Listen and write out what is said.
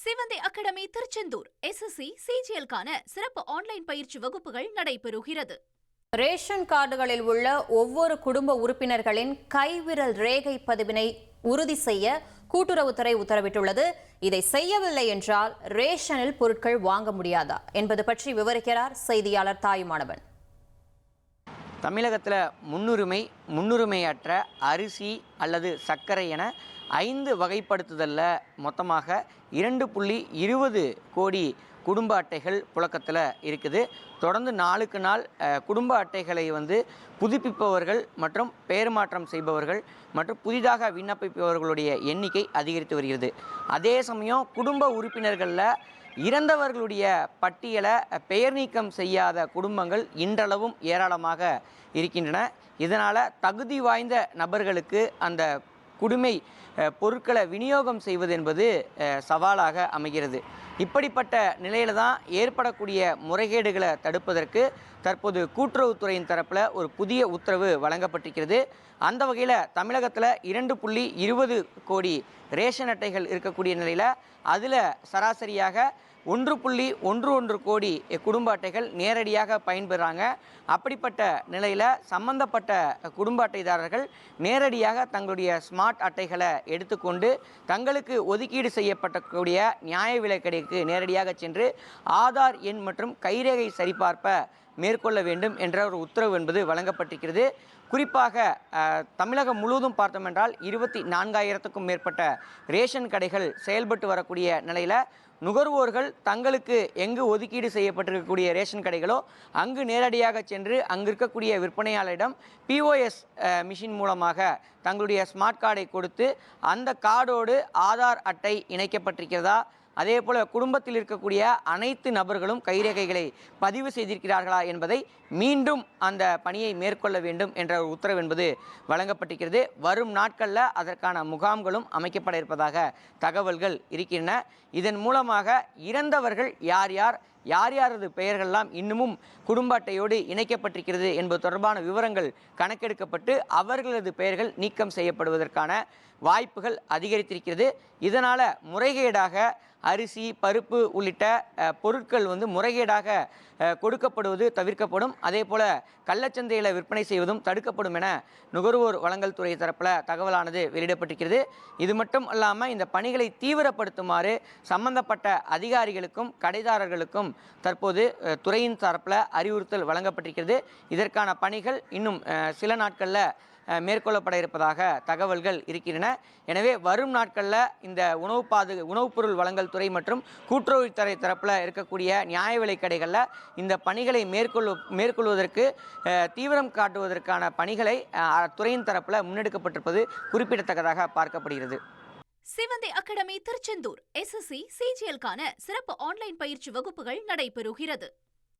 சிவந்தி academy Tiruchendur SSC CGL-க்கான சிறப்பு online பயிற்சி வகுப்புகள் நடைபெறுகிறது. ரேஷன் கார்டுகளில் உள்ள ஒவ்வொரு குடும்ப உறுப்பினர்களின் கைவிரல் ரேகை பதிவினை உறுதி செய்ய கூட்டுறவுத்துறை உத்தரவிட்டுள்ளது. இதை செய்யவில்லை என்றால் ரேஷனில் பொருட்கள் வாங்க முடியாதா என்பது பற்றி விவரிக்கிறார் செய்தியாளர் தாயுமானவன். தமிழகத்தில் முன்னுரிமையற்ற அரிசி அல்லது சர்க்கரை என 5 வகைப்படுத்துதலில் மொத்தமாக 2.20 கோடி குடும்ப அட்டைகள் புழக்கத்தில் இருக்குது. தொடர்ந்து நாளுக்கு நாள் குடும்ப அட்டைகளை புதுப்பிப்பவர்கள் மற்றும் பெயர் மாற்றம் செய்பவர்கள் மற்றும் புதிதாக விண்ணப்பிப்பவர்களுடைய எண்ணிக்கை அதிகரித்து வருகிறது. அதே சமயம் குடும்ப உறுப்பினர்களில் இறந்தவர்களுடைய பட்டியலை பெயர் நீக்கம் செய்யாத குடும்பங்கள் இன்றளவும் ஏராளமாக இருக்கின்றன. இதனால் தகுதி வாய்ந்த நபர்களுக்கு அந்த குடிமை பொருட்களை விநியோகம் செய்வது என்பது சவாலாக அமைகிறது. இப்படிப்பட்ட நிலையில தான் ஏற்படக்கூடிய முறைகேடுகளை தடுப்பதற்கு தற்போது கூட்டுறவுத்துறையின் தரப்பில் ஒரு புதிய உத்தரவு வழங்கப்பட்டிருக்கிறது. அந்த வகையில் தமிழகத்தில் 2.20 கோடி ரேஷன் அட்டைகள் இருக்கக்கூடிய நிலையில் அதில் சராசரியாக 1.11 கோடி குடும்ப அட்டைகள் நேரடியாக பயன்பெறாங்க. அப்படிப்பட்ட நிலையில் சம்பந்தப்பட்ட குடும்ப அட்டைதாரர்கள் நேரடியாக தங்களுடைய ஸ்மார்ட் அட்டைகளை எடுத்துக்கொண்டு தங்களுக்கு ஒதுக்கீடு செய்யப்படக்கூடிய நியாய விலைக் கடைக்கு நேரடியாக சென்று ஆதார் எண் மற்றும் கைரேகை சரிபார்ப்பை மேற்கொள்ள வேண்டும் என்ற ஒரு உத்தரவு என்பது வழங்கப்பட்டிருக்கிறது. குறிப்பாக தமிழகம் முழுவதும் பார்த்தோம் என்றால் 24,000க்கும் மேற்பட்ட ரேஷன் கடைகள் செயல்பட்டு வரக்கூடிய நிலையில் நுகர்வோர்கள் தங்களுக்கு எங்கு ஒதுக்கீடு செய்யப்பட்டிருக்கக்கூடிய ரேஷன் கடைகளோ அங்கு நேரடியாக சென்று அங்கு இருக்கக்கூடிய விற்பனையாளரிடம் POS மிஷின் மூலமாக தங்களுடைய ஸ்மார்ட் கார்டை கொடுத்து அந்த கார்டோடு ஆதார் அட்டை இணைக்கப்பட்டிருக்கிறதா, அதே போல் குடும்பத்தில் இருக்கக்கூடிய அனைத்து நபர்களும் கைரேகைகளை பதிவு செய்திருக்கிறார்களா என்பதை மீண்டும் அந்த பணியை மேற்கொள்ள வேண்டும் என்ற ஒரு உத்தரவு என்பது வழங்கப்பட்டிருக்கிறது. வரும் நாட்களில் அதற்கான முகாம்களும் அமைக்கப்பட இருப்பதாக தகவல்கள் இருக்கின்றன. இதன் மூலமாக இறந்தவர்கள் யாரது பெயர்கள்லாம் இன்னமும் குடும்ப அட்டையோடு இணைக்கப்பட்டிருக்கிறது என்பது தொடர்பான விவரங்கள் கணக்கெடுக்கப்பட்டு அவர்களது பெயர்கள் நீக்கம் செய்யப்படுவதற்கான வாய்ப்புகள் அதிகரித்திருக்கிறது. இதனால் முறைகேடாக அரிசி, பருப்பு உள்ளிட்ட பொருட்கள் முறைகேடாக கொடுக்கப்படுவது தவிர்க்கப்படும். அதே போல் கள்ளச்சந்தையில் விற்பனை செய்வதும் தடுக்கப்படும் என நுகர்வோர் வழங்கல் துறை தரப்பில் தகவலானது வெளியிடப்பட்டிருக்கிறது. இது மட்டும் இல்லாமல் இந்த பணிகளை தீவிரப்படுத்துமாறு சம்பந்தப்பட்ட அதிகாரிகளுக்கும் கடைதாரர்களுக்கும் தற்போது துறையின் தரப்பில் அறிவுறுத்தல் வழங்கப்பட்டிருக்கிறது. இதற்கான பணிகள் இன்னும் சில நாட்களில் மேற்கொள்ளப்பட இருப்பதாக தகவல்கள் இருக்கின்றன. எனவே வரும் நாட்களில் இந்த உணவுப் பொருள் வழங்கல் துறை மற்றும் கூட்டுறவுத்துறை தரப்பில் இருக்கக்கூடிய நியாய விலைக் கடைகளில் இந்த பணிகளை மேற்கொள்வதற்கு தீவிரம் காட்டுவதற்கான பணிகளை துறையின் தரப்பில் முன்னெடுக்கப்பட்டிருப்பது குறிப்பிடத்தக்கதாக பார்க்கப்படுகிறது. சிவந்தி அகாடமி திருச்செந்தூர் SSC CGL-க்கான சிறப்பு ஆன்லைன் பயிற்சி வகுப்புகள் நடைபெறுகிறது.